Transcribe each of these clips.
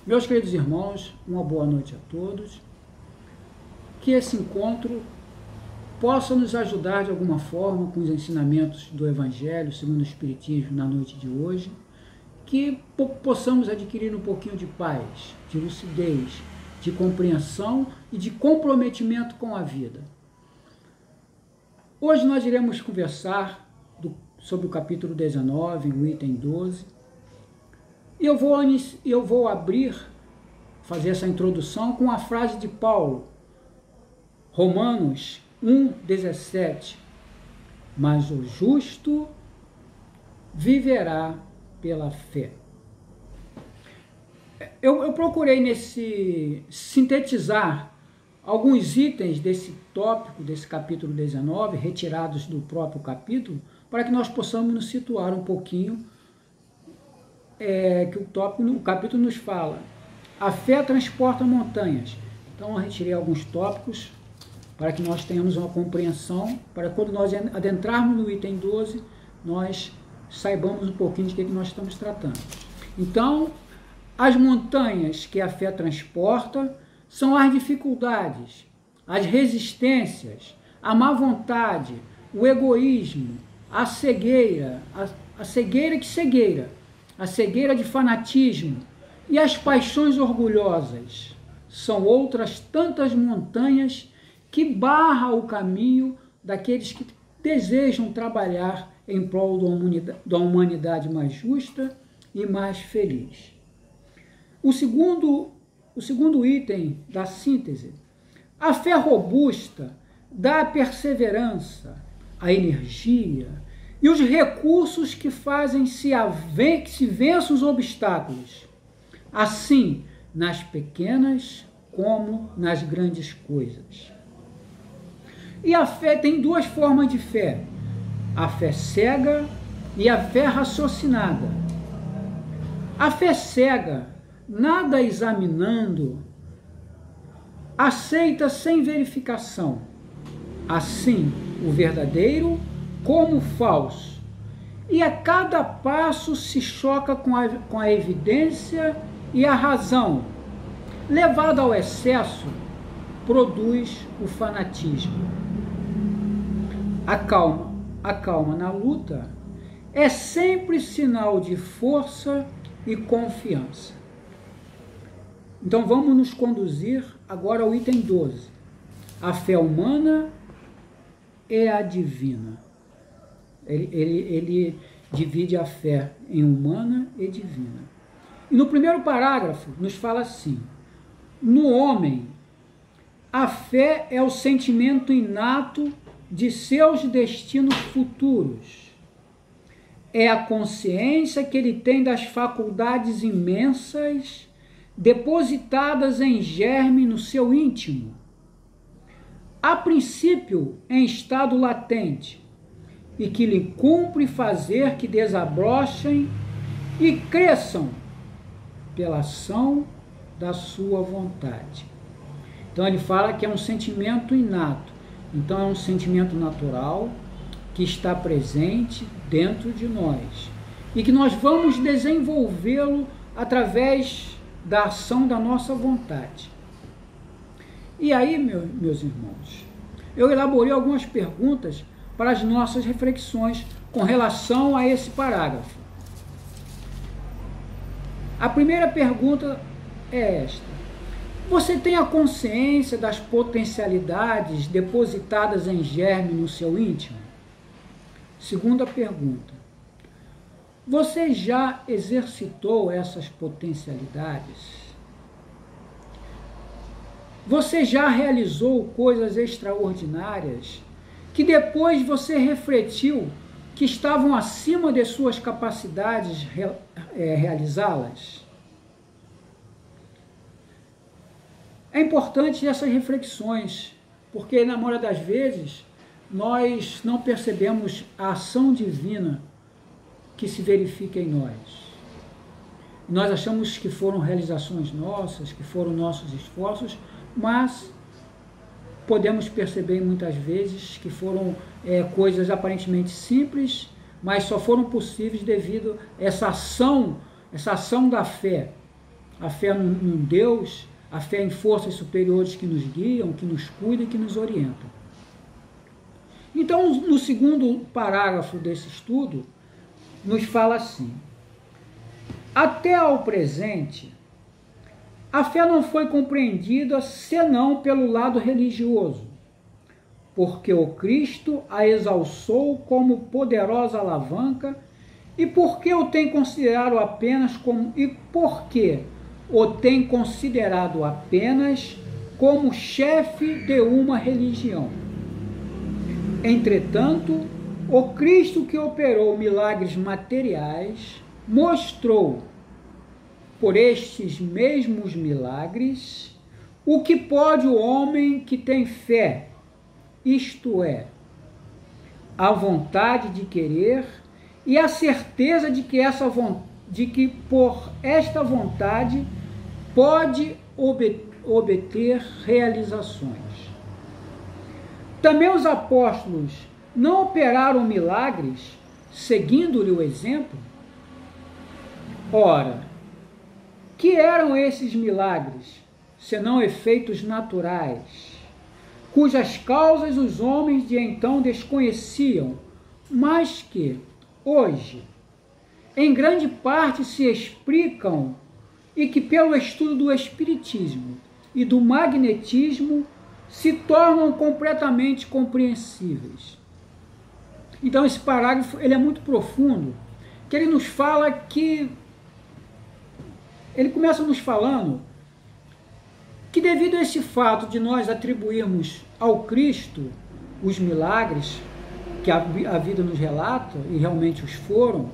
Meus queridos irmãos, uma boa noite a todos. Que esse encontro possa nos ajudar de alguma forma com os ensinamentos do Evangelho segundo o Espiritismo na noite de hoje, que possamos adquirir um pouquinho de paz, de lucidez, de compreensão e de comprometimento com a vida. Hoje nós iremos conversar sobre o capítulo 19, o item 12, e eu vou fazer essa introdução com a frase de Paulo, Romanos 1,17, mas o justo viverá pela fé. Eu procurei sintetizar alguns itens desse tópico, desse capítulo 19, retirados do próprio capítulo, para que nós possamos nos situar um pouquinho, que o capítulo nos fala. A fé transporta montanhas. Então eu retirei alguns tópicos para que nós tenhamos uma compreensão, para quando nós adentrarmos no item 12, nós saibamos um pouquinho de que nós estamos tratando. Então, as montanhas que a fé transporta são as dificuldades, as resistências, a má vontade, o egoísmo, a cegueira, a cegueira de fanatismo e as paixões orgulhosas. São outras tantas montanhas que barram o caminho daqueles que desejam trabalhar em prol da humanidade mais justa e mais feliz. O segundo item da síntese: a fé robusta dá a perseverança, a energia e os recursos que fazem que se vençam os obstáculos, assim nas pequenas como nas grandes coisas. E a fé tem duas formas de fé: a fé cega e a fé raciocinada. A fé cega, nada examinando, aceita sem verificação, assim o verdadeiro como o falso, e a cada passo se choca com a evidência e a razão. Levado ao excesso, produz o fanatismo. A calma na luta é sempre sinal de força e confiança. Então vamos nos conduzir agora ao item 12. A fé humana é a divina. Ele divide a fé em humana e divina. E no primeiro parágrafo nos fala assim: no homem, a fé é o sentimento inato de seus destinos futuros. É a consciência que ele tem das faculdades imensas depositadas em germe no seu íntimo, a princípio em estado latente, e que lhe cumpre fazer que desabrochem e cresçam pela ação da sua vontade. Então ele fala que é um sentimento inato. Então é um sentimento natural que está presente dentro de nós e que nós vamos desenvolvê-lo através da ação da nossa vontade. E aí, meus irmãos, eu elaborei algumas perguntas para as nossas reflexões com relação a esse parágrafo. A primeira pergunta é esta: você tem a consciência das potencialidades depositadas em germe no seu íntimo? Segunda pergunta: você já exercitou essas potencialidades? Você já realizou coisas extraordinárias que depois você refletiu que estavam acima de suas capacidades realizá-las? É importante essas reflexões, porque na maioria das vezes nós não percebemos a ação divina que se verifica em nós. Nós achamos que foram realizações nossas, que foram nossos esforços, mas podemos perceber muitas vezes que foram coisas aparentemente simples, mas só foram possíveis devido a essa ação da fé, a fé num Deus, a fé em forças superiores que nos guiam, que nos cuidam e que nos orientam. Então, no segundo parágrafo desse estudo, nos fala assim: até ao presente, a fé não foi compreendida senão pelo lado religioso, porque o Cristo a exalçou como poderosa alavanca e porque o tem considerado apenas como chefe de uma religião. Entretanto, o Cristo que operou milagres materiais mostrou, por estes mesmos milagres, o que pode o homem que tem fé, isto é, a vontade de querer e a certeza de que por esta vontade pode obter realizações. Também os apóstolos não operaram milagres seguindo-lhe o exemplo? Ora, que eram esses milagres, senão efeitos naturais, cujas causas os homens de então desconheciam, mas que, hoje, em grande parte se explicam e que pelo estudo do espiritismo e do magnetismo se tornam completamente compreensíveis. Então esse parágrafo ele é muito profundo, que ele nos fala que ele começa nos falando que devido a esse fato de nós atribuirmos ao Cristo os milagres que a vida nos relata, e realmente os foram,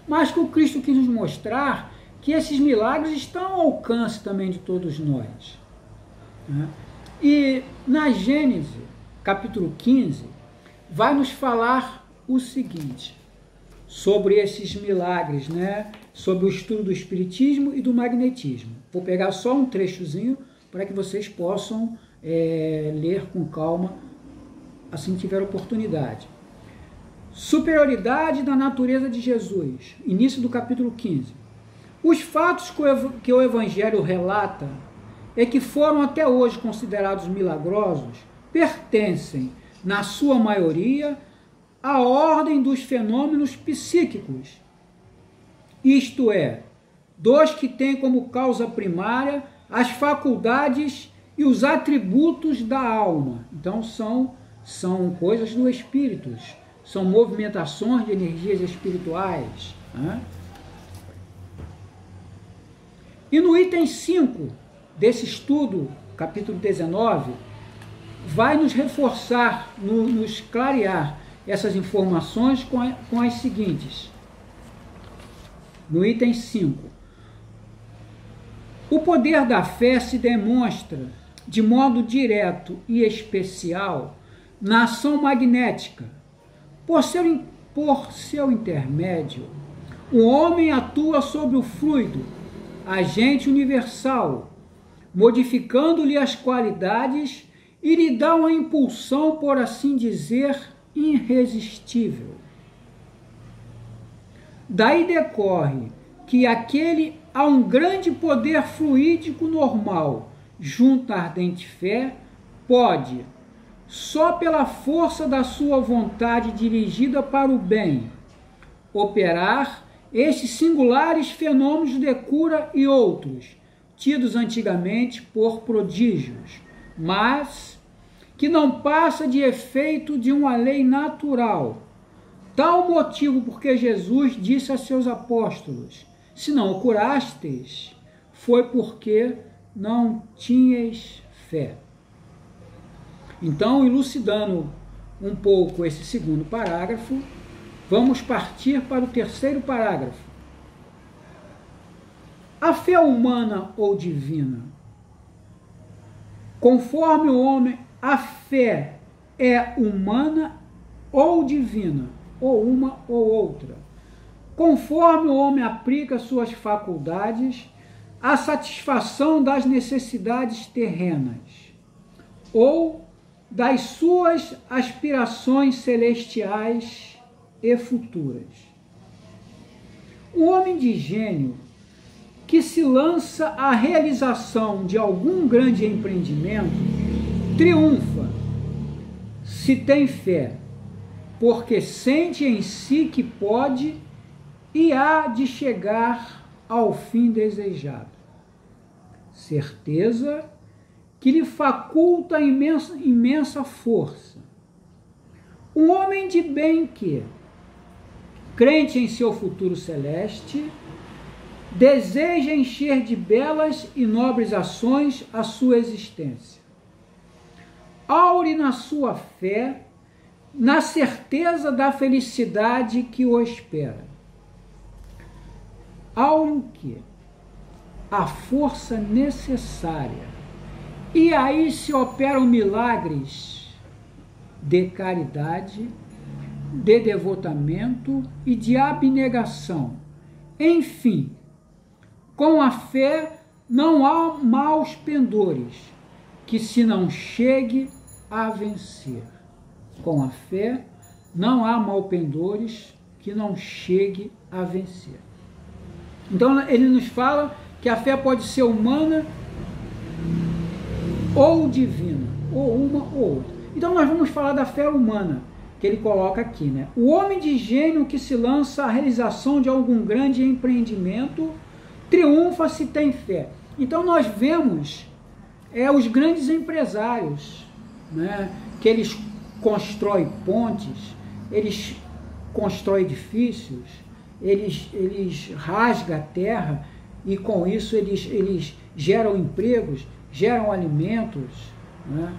mas que o Cristo quis nos mostrar que esses milagres estão ao alcance também de todos nós. E na Gênesis, capítulo 15, vai nos falar o seguinte, sobre esses milagres, sobre o estudo do espiritismo e do magnetismo. Vou pegar só um trechozinho para que vocês possam ler com calma, assim que tiver oportunidade. Superioridade da natureza de Jesus, início do capítulo 15. Os fatos que o Evangelho relata e que foram até hoje considerados milagrosos pertencem, na sua maioria, à ordem dos fenômenos psíquicos, isto é, dos que têm como causa primária as faculdades e os atributos da alma. Então são coisas do espírito, são movimentações de energias espirituais. E no item 5 desse estudo, capítulo 19, vai nos reforçar, nos clarear essas informações com as seguintes. No item 5, o poder da fé se demonstra de modo direto e especial na ação magnética. Por seu intermédio, o homem atua sobre o fluido, agente universal, modificando-lhe as qualidades e lhe dá uma impulsão, por assim dizer, irresistível. Daí decorre que aquele há um grande poder fluídico normal junto à ardente fé, pode, só pela força da sua vontade dirigida para o bem, operar estes singulares fenômenos de cura e outros, tidos antigamente por prodígios, mas que não passa de efeito de uma lei natural. Tal motivo porque Jesus disse a seus apóstolos, se não o curastes, foi porque não tinhas fé. Então, elucidando um pouco esse segundo parágrafo, vamos partir para o terceiro parágrafo. A fé humana ou divina? Conforme o homem, a fé é humana ou divina, ou uma ou outra. Conforme o homem aplica suas faculdades à satisfação das necessidades terrenas, ou das suas aspirações celestiais e futuras. O homem de gênio que se lança à realização de algum grande empreendimento triunfa, se tem fé, porque sente em si que pode e há de chegar ao fim desejado. Certeza que lhe faculta imensa força. Um homem de bem que, crente em seu futuro celeste, deseja encher de belas e nobres ações a sua existência. Aure na sua fé, na certeza da felicidade que o espera. Aure que a força necessária, e aí se operam milagres de caridade, de devotamento e de abnegação. Enfim, com a fé não há maus pendores que se não chegue a vencer. Com a fé não há maus pendores que não chegue a vencer. Então ele nos fala que a fé pode ser humana ou divina, ou uma ou outra. Então nós vamos falar da fé humana, que ele coloca aqui, né? O homem de gênio que se lança à realização de algum grande empreendimento triunfa se tem fé. Então nós vemos os grandes empresários, né? Que eles constroem pontes, eles constroem edifícios, eles rasgam a terra e com isso eles geram empregos, geram alimentos, né?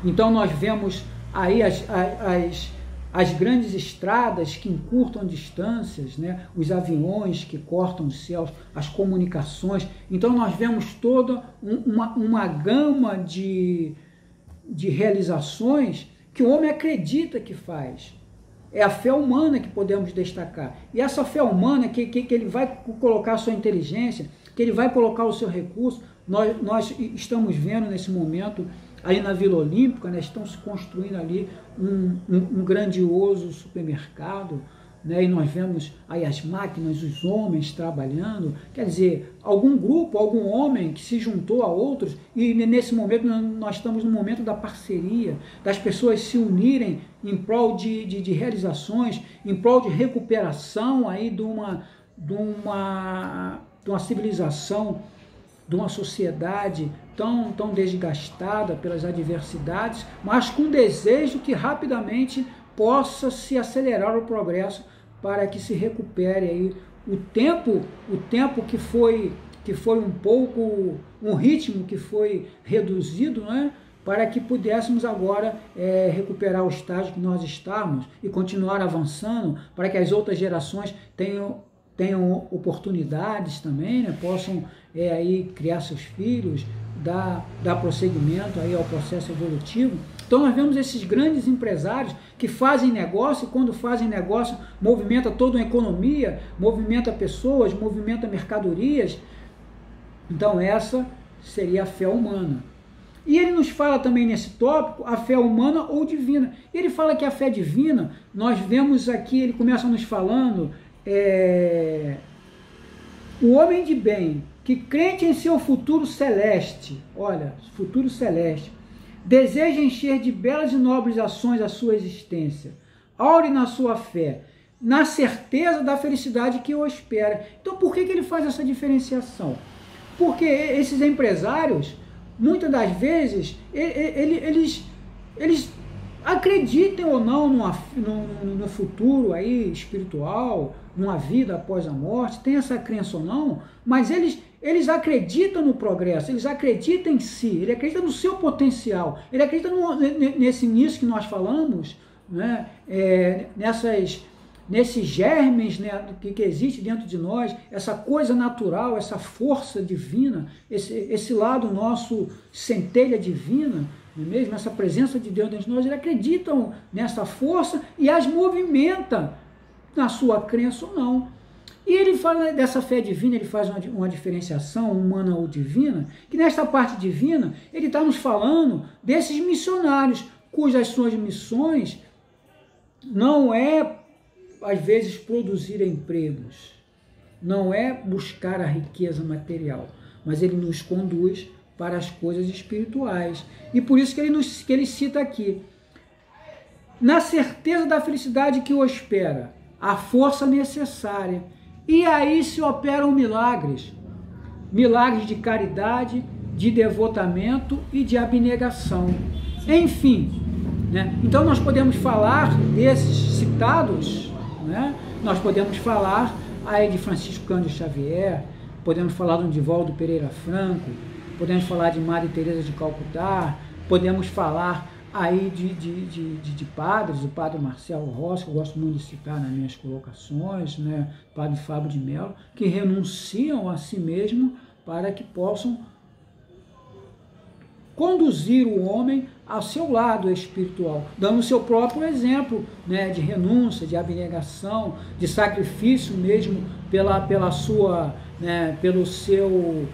Então nós vemos aí as grandes estradas que encurtam distâncias, né? Os aviões que cortam os céus, as comunicações. Então nós vemos toda uma gama de realizações que o homem acredita que faz. É a fé humana que podemos destacar. E essa fé humana que ele vai colocar a sua inteligência, que ele vai colocar o seu recurso. Nós estamos vendo nesse momento, aí na Vila Olímpica, né, estão se construindo ali um grandioso supermercado, né, e nós vemos aí as máquinas, os homens trabalhando, quer dizer, algum grupo, algum homem que se juntou a outros, e nesse momento nós estamos no momento da parceria, das pessoas se unirem em prol de realizações, em prol de recuperação aí de uma civilização, de uma sociedade tão desgastada pelas adversidades, mas com desejo que rapidamente possa se acelerar o progresso para que se recupere aí o tempo que foi um ritmo que foi reduzido, né, para que pudéssemos agora recuperar o estágio que nós estamos e continuar avançando, para que as outras gerações tenham oportunidades também, né, possam aí criar seus filhos, dar prosseguimento aí ao processo evolutivo. Então nós vemos esses grandes empresários que fazem negócio, e quando fazem negócio movimenta toda uma economia, movimenta pessoas, movimenta mercadorias. Então essa seria a fé humana. E ele nos fala também nesse tópico a fé humana ou divina. Ele fala que a fé divina, nós vemos aqui, ele começa nos falando, o homem de bem, que crente em seu futuro celeste, olha, futuro celeste, deseja encher de belas e nobres ações a sua existência, aure na sua fé, na certeza da felicidade que o espera. Então por que ele faz essa diferenciação? Porque esses empresários, muitas das vezes, eles acreditem ou não no futuro aí espiritual, numa vida após a morte, tem essa crença ou não, mas eles acreditam no progresso, eles acreditam em si, ele acredita no seu potencial, ele acredita nisso que nós falamos, né? Nesses germes, né, que existe dentro de nós, essa coisa natural, essa força divina, esse lado nosso, centelha divina, não é mesmo? Essa presença de Deus dentro de nós, eles acreditam nessa força e as movimenta na sua crença ou não. E ele fala dessa fé divina, ele faz uma diferenciação humana ou divina, que nesta parte divina, ele está nos falando desses missionários, cujas suas missões não é, às vezes, produzir empregos, não é buscar a riqueza material, mas ele nos conduz para as coisas espirituais. E por isso que ele cita aqui, na certeza da felicidade que o espera, a força necessária. E aí se operam milagres, milagres de caridade, de devotamento e de abnegação. Enfim, né? Então nós podemos falar desses citados, né? Nós podemos falar aí de Francisco Cândido Xavier, podemos falar do Divaldo Pereira Franco, podemos falar de Madre Teresa de Calcutá, podemos falar aí de padres, o padre Marcelo Rossi, que eu gosto muito de citar nas minhas colocações, né? O padre Fábio de Mello, que renunciam a si mesmo para que possam conduzir o homem ao seu lado espiritual, dando o seu próprio exemplo, né, de renúncia, de abnegação, de sacrifício mesmo pela sua, né, pelo seu,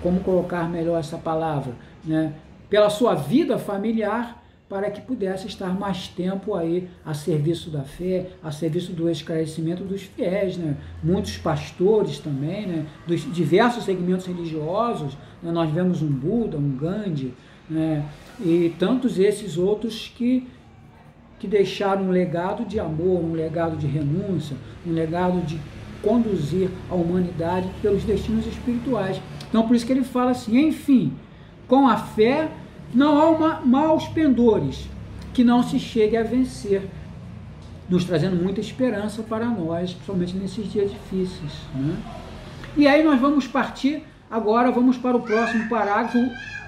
como colocar melhor essa palavra, né, pela sua vida familiar, para que pudesse estar mais tempo aí a serviço da fé, a serviço do esclarecimento dos fiéis, né? Muitos pastores também, né? Dos diversos segmentos religiosos, né? Nós vemos um Buda, um Gandhi, né? E tantos esses outros que deixaram um legado de amor, um legado de renúncia, um legado de conduzir a humanidade pelos destinos espirituais. Então por isso que ele fala assim, enfim, com a fé não há maus pendores que não se chegue a vencer, nos trazendo muita esperança para nós, principalmente nesses dias difíceis, né? E aí nós vamos partir, agora vamos para o próximo parágrafo,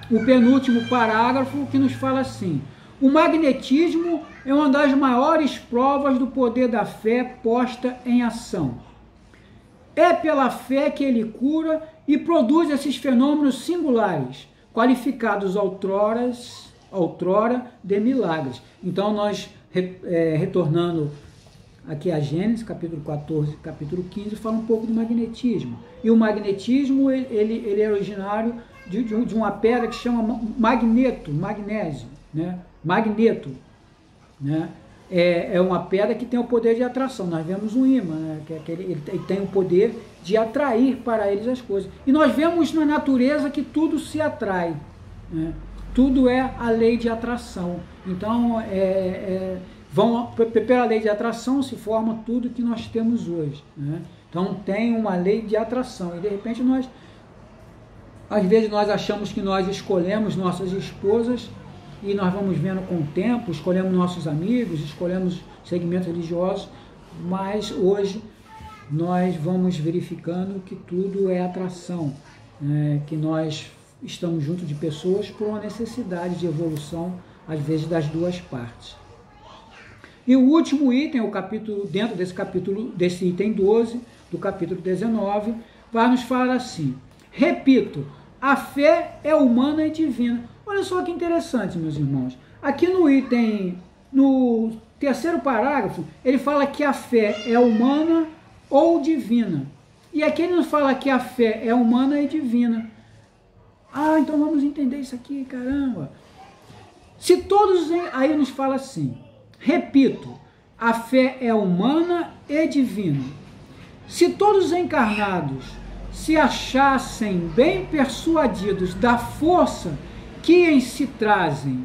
o penúltimo parágrafo, que nos fala assim: o magnetismo é uma das maiores provas do poder da fé posta em ação. É pela fé que ele cura e produz esses fenômenos singulares, qualificados outrora de milagres. Então nós, retornando aqui a Gênesis, capítulo 14, capítulo 15, fala um pouco do magnetismo. E o magnetismo, ele é originário de uma pedra que chama magnésio, né? Magneto, né? É uma pedra que tem o poder de atração. Nós vemos um ímã, né? Ele tem o poder de atrair para eles as coisas. E nós vemos na natureza que tudo se atrai, né? Tudo é a lei de atração. Então, pela lei de atração se forma tudo que nós temos hoje, né? Então, tem uma lei de atração. E, de repente, às vezes nós achamos que nós escolhemos nossas esposas, e nós vamos vendo com o tempo, escolhemos nossos amigos, escolhemos segmentos religiosos, mas hoje nós vamos verificando que tudo é atração, né? Que nós estamos junto de pessoas por uma necessidade de evolução, às vezes das duas partes. E o último item, o capítulo, dentro desse capítulo, desse item 12, do capítulo 19, vai nos falar assim: repito, a fé é humana e divina. Olha só que interessante, meus irmãos. Aqui no terceiro parágrafo, ele fala que a fé é humana ou divina. E aqui ele nos fala que a fé é humana e divina. Ah, então vamos entender isso aqui, caramba. Se todos, aí nos fala assim, repito, a fé é humana e divina. Se todos os encarnados se achassem bem persuadidos da força que em si trazem,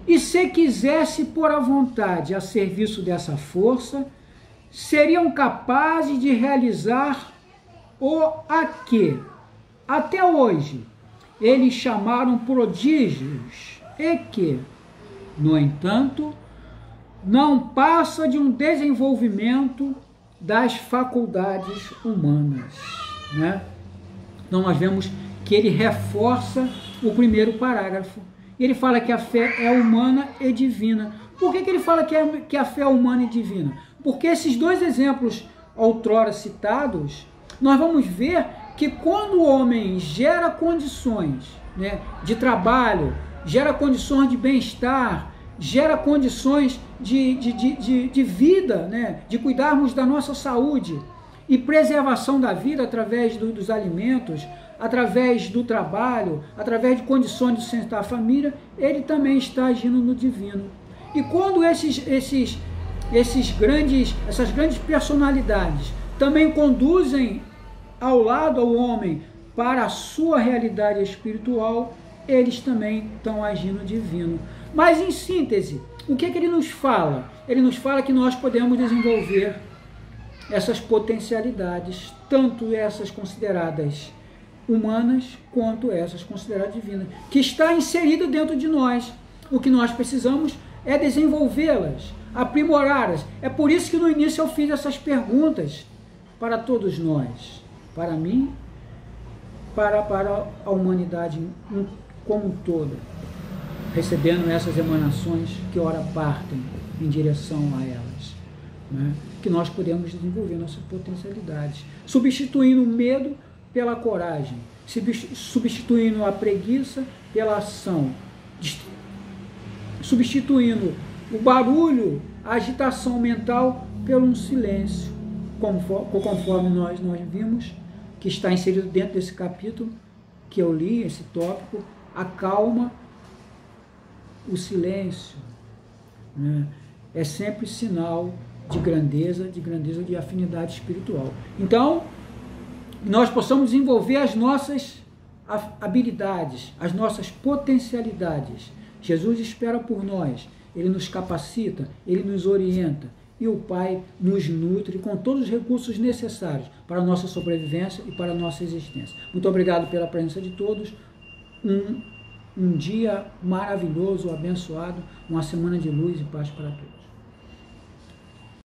e se quisesse pôr a vontade a serviço dessa força, seriam capazes de realizar o a que, até hoje, eles chamaram prodígios, e que, no entanto, não passa de um desenvolvimento das faculdades humanas, né? Então nós vemos que ele reforça o primeiro parágrafo. Ele fala que a fé é humana e divina. Por que ele fala que a fé é humana e divina? Porque esses dois exemplos outrora citados, nós vamos ver que quando o homem gera condições, né, de trabalho, gera condições de bem-estar, gera condições de vida, né, de cuidarmos da nossa saúde e preservação da vida através dos alimentos, através do trabalho, através de condições de sustentar a família, ele também está agindo no divino. E quando esses essas grandes personalidades também conduzem ao lado ao homem para a sua realidade espiritual, eles também estão agindo divino. Mas em síntese, o que ele nos fala? Ele nos fala que nós podemos desenvolver essas potencialidades, tanto essas consideradas humanas, quanto essas consideradas divinas, que está inserida dentro de nós. O que nós precisamos é desenvolvê-las, aprimorá-las. É por isso que no início eu fiz essas perguntas para todos nós, para mim, para a humanidade como um todo, recebendo essas emanações que ora partem em direção a elas, né? Que nós podemos desenvolver nossas potencialidades, substituindo o medo pela coragem, substituindo a preguiça pela ação, substituindo o barulho, a agitação mental pelo um silêncio, conforme nós vimos, que está inserido dentro desse capítulo que eu li, esse tópico, a calma, o silêncio, né? É sempre sinal de grandeza de afinidade espiritual. Então, nós possamos desenvolver as nossas habilidades, as nossas potencialidades. Jesus espera por nós, Ele nos capacita, Ele nos orienta, e o Pai nos nutre com todos os recursos necessários para a nossa sobrevivência e para a nossa existência. Muito obrigado pela presença de todos. Um dia maravilhoso, abençoado, uma semana de luz e paz para todos.